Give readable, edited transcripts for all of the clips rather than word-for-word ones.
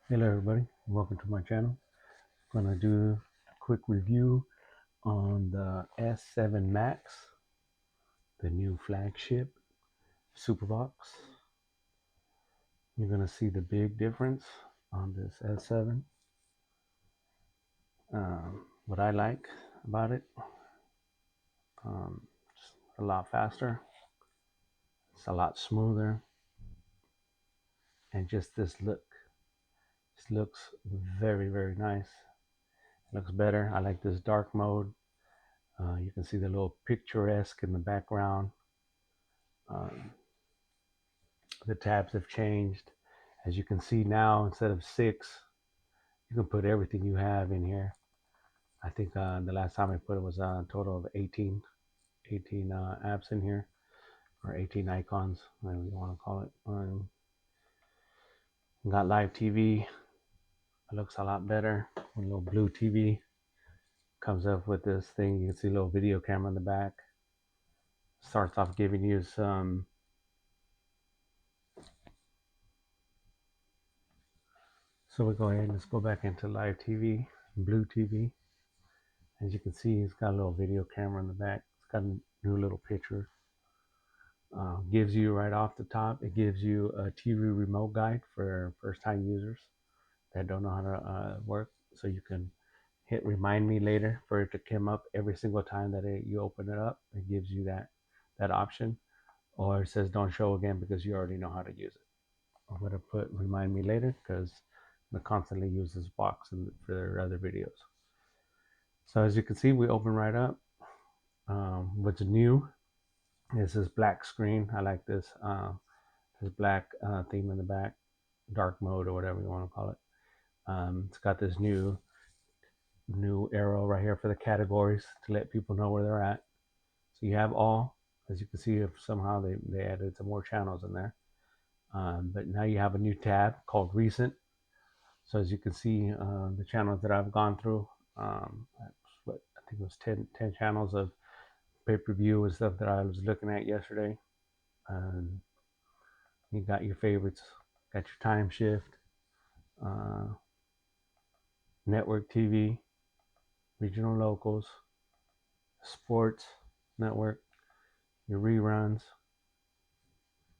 Hello everybody, welcome to my channel. I'm going to do a quick review on the S7 MAX, the new flagship SuperBox. You're going to see the big difference on this S7. What I like about it, it's a lot faster, it's a lot smoother, and just this look. This looks very nice. It looks better. I like this dark mode. You can see the little picturesque in the background. Um, the tabs have changed. As you can see now, instead of 6, you can put everything you have in here. I think the last time I put it was a total of 18 apps in here, or 18 icons, whatever you want to call it. Got live TV. It looks a lot better. A little blue TV comes up with this thing. You can see a little video camera in the back. Starts off giving you some so we go ahead and let's go back into live TV, blue TV. As you can see, it's got a little video camera in the back. It's got a new little picture. Gives you right off the top, it gives you a TV remote guide for first-time users that don't know how to work. So you can hit remind me later for it to come up every single time that you open it up. It gives you that option. Or it says don't show again because you already know how to use it. I'm going to put remind me later because I constantly use this box for other videos. So as you can see, we open right up. What's new is this black screen. I like this black theme in the back, dark mode or whatever you want to call it. It's got this new arrow right here for the categories to let people know where they're at. So you have all, as you can see, if somehow they added some more channels in there. But now you have a new tab called recent. So as you can see, the channels that I've gone through, what I think it was 10 channels of pay-per-view and stuff that I was looking at yesterday. You got your favorites, got your time shift, uh, network TV, regional locals, sports network, your reruns,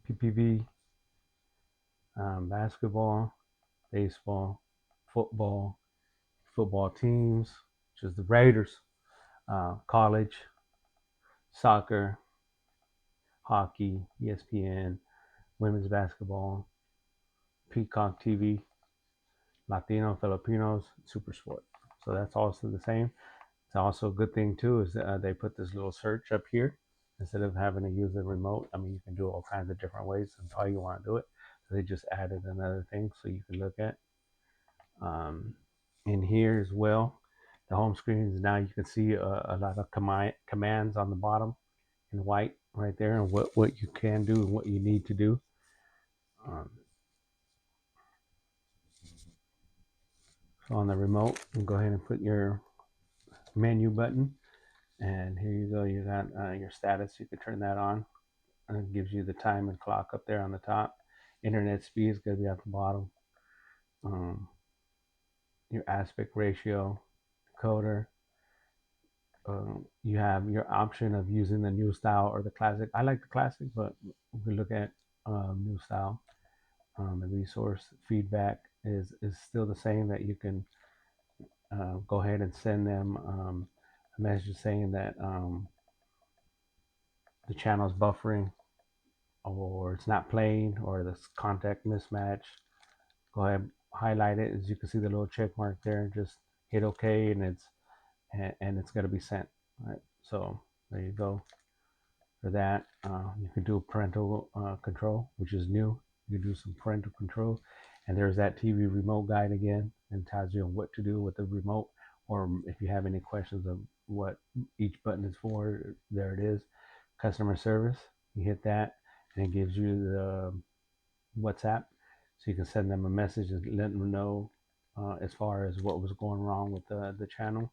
PPV, basketball, baseball, football teams, which is the Raiders, college, soccer, hockey, ESPN, women's basketball, Peacock TV, Latino, Filipinos, Super Sport. So that's also the same. It's also a good thing too is they put this little search up here instead of having to use the remote. I mean, you can do all kinds of different ways and how you want to do it. So they just added another thing so you can look at. In here as well, the home screen is now you can see a lot of commands on the bottom in white right there, and what you can do and what you need to do. Um, so on the remote, you can go ahead and put your menu button, and here you go. You got your status. You can turn that on. And it gives you the time and clock up there on the top. Internet speed is going to be at the bottom. Um, your aspect ratio, decoder. You have your option of using the new style or the classic. I like the classic, but if we look at new style, the resource feedback is still the same. That you can go ahead and send them a message saying that the channel is buffering, or it's not playing, or this contact mismatch. Go ahead, highlight it. As you can see the little check mark there, just hit OK, and it's going to be sent. All right, so there you go for that. You can do parental control, which is new. You can do some parental control, and there's that TV remote guide again, and tells you what to do with the remote, or if you have any questions of what each button is for, there it is. Customer service, you hit that, and it gives you the WhatsApp, so you can send them a message and let them know as far as what was going wrong with the channel.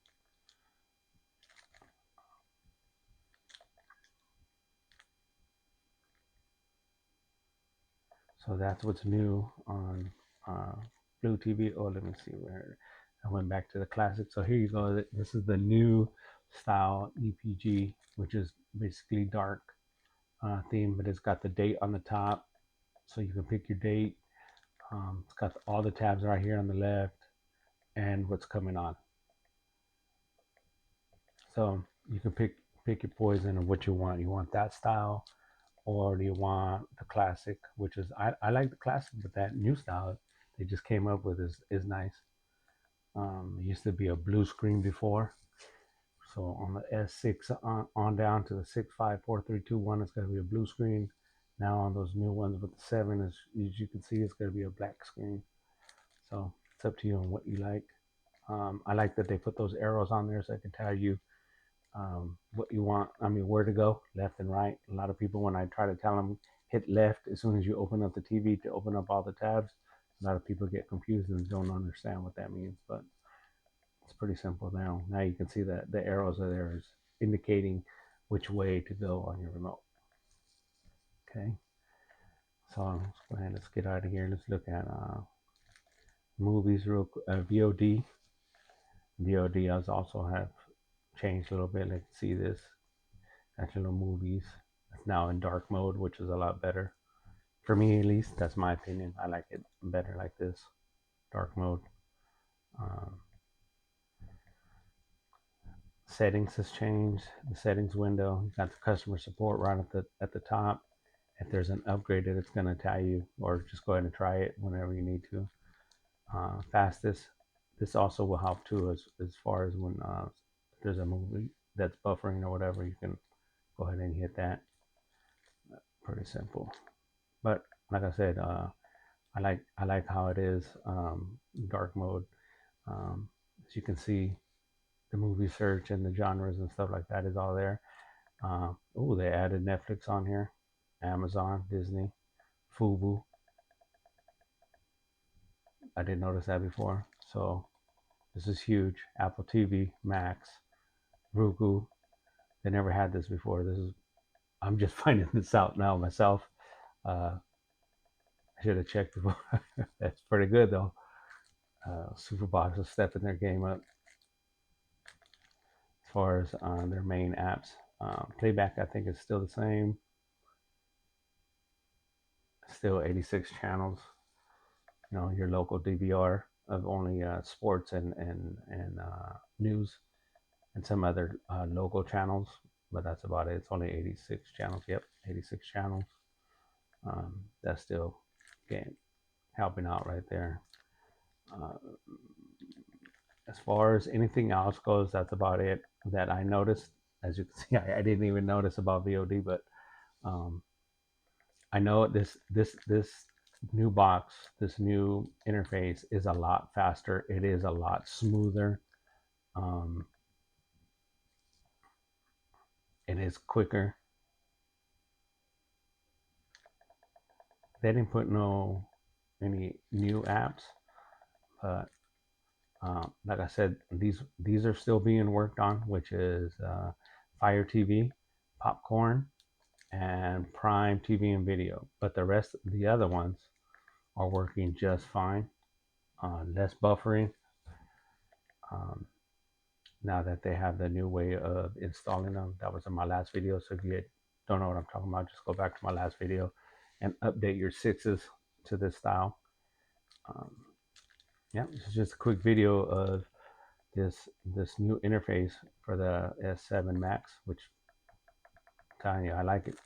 So that's what's new on blue TV. Oh, let me see where I went back to the classic. So here you go. This is the new style EPG, which is basically dark theme, but it's got the date on the top, so you can pick your date. It's got all the tabs right here on the left and what's coming on. So you can pick your poison of what you want. You want that style, or do you want the classic, which is I like the classic, but that new style they just came up with is nice. It used to be a blue screen before, so on the S6 on down to the 65432 it's going to be a blue screen. Now on those new ones with the 7, as you can see, it's going to be a black screen. So it's up to you on what you like. I like that they put those arrows on there so I can tell you what you want. I mean, where to go, left and right. A lot of people, when I try to tell them hit left as soon as you open up the TV to open up all the tabs, a lot of people get confused and don't understand what that means. But it's pretty simple now. Now you can see that the arrows are there is indicating which way to go on your remote. Okay, so let's go ahead and let's get out of here. Let's look at movies real quick. VOD. VOD has also have changed a little bit. Let's see this. Got your little movies. It's now in dark mode, which is a lot better. For me, at least, that's my opinion. I like it better like this, dark mode. Um, Settings has changed. The settings window. You got the customer support right at the top. If there's an upgrade that it's going to tell you, or just go ahead and try it whenever you need to. Fastest. This also will help too, as far as when there's a movie that's buffering or whatever, you can go ahead and hit that. Pretty simple. But like I said, I like how it is dark mode. As you can see, the movie search and the genres and stuff like that is all there. Oh, they added Netflix on here, Amazon, Disney, Fubu. I didn't notice that before. So this is huge. Apple TV, Max, Roku. They never had this before. I'm just finding this out now myself. I should have checked before. That's pretty good though. SuperBox is stepping their game up as far as their main apps. Playback, I think, is still the same. Still 86 channels. You know, your local DVR of only sports and news and some other local channels, but that's about it. It's only 86 channels. Yep, 86 channels. That's still game helping out right there. Uh, as far as anything else goes, that's about it that I noticed. As you can see, I didn't even notice about VOD, but um, I know this new box, this new interface is a lot faster. It is a lot smoother. Um, it is quicker. They didn't put any new apps, but like I said, these are still being worked on, which is Fire TV, Popcorn, and Prime TV and Video. But the other ones, are working just fine. Less buffering. Um, Now that they have the new way of installing them, that was in my last video. So if you don't know what I'm talking about, just go back to my last video and update your sixes to this style. Um, yeah, this is just a quick video of this new interface for the S7 Max, which I'm telling you, I like it.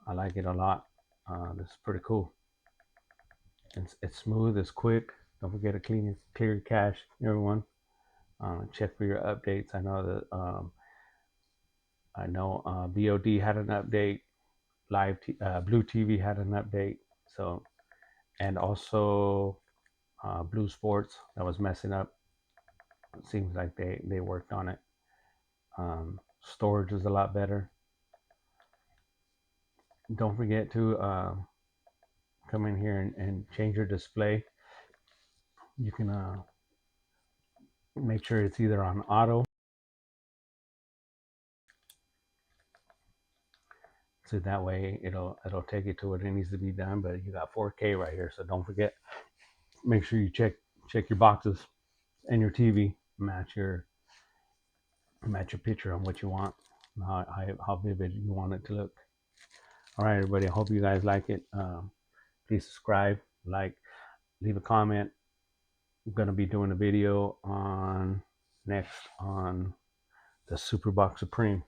I like it a lot. This is pretty cool. It's smooth, it's quick. Don't forget to clear your cache, everyone. Check for your updates. I know VOD had an update. Blue TV had an update. So, and also Blue Sports that was messing up. It seems like they worked on it. Storage is a lot better. Don't forget to come in here and change your display. You can make sure it's either on auto, so that way it'll take you to what it needs to be done. But you got 4K right here, so don't forget make sure you check your boxes and your TV match your picture on what you want, how vivid you want it to look. All right, everybody. I hope you guys like it. Please subscribe, like, leave a comment. I'm gonna be doing a video on next on the SuperBox Supreme,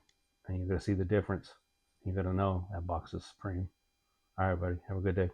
and you're gonna see the difference. You're gonna know that box is supreme. All right, buddy. Have a good day.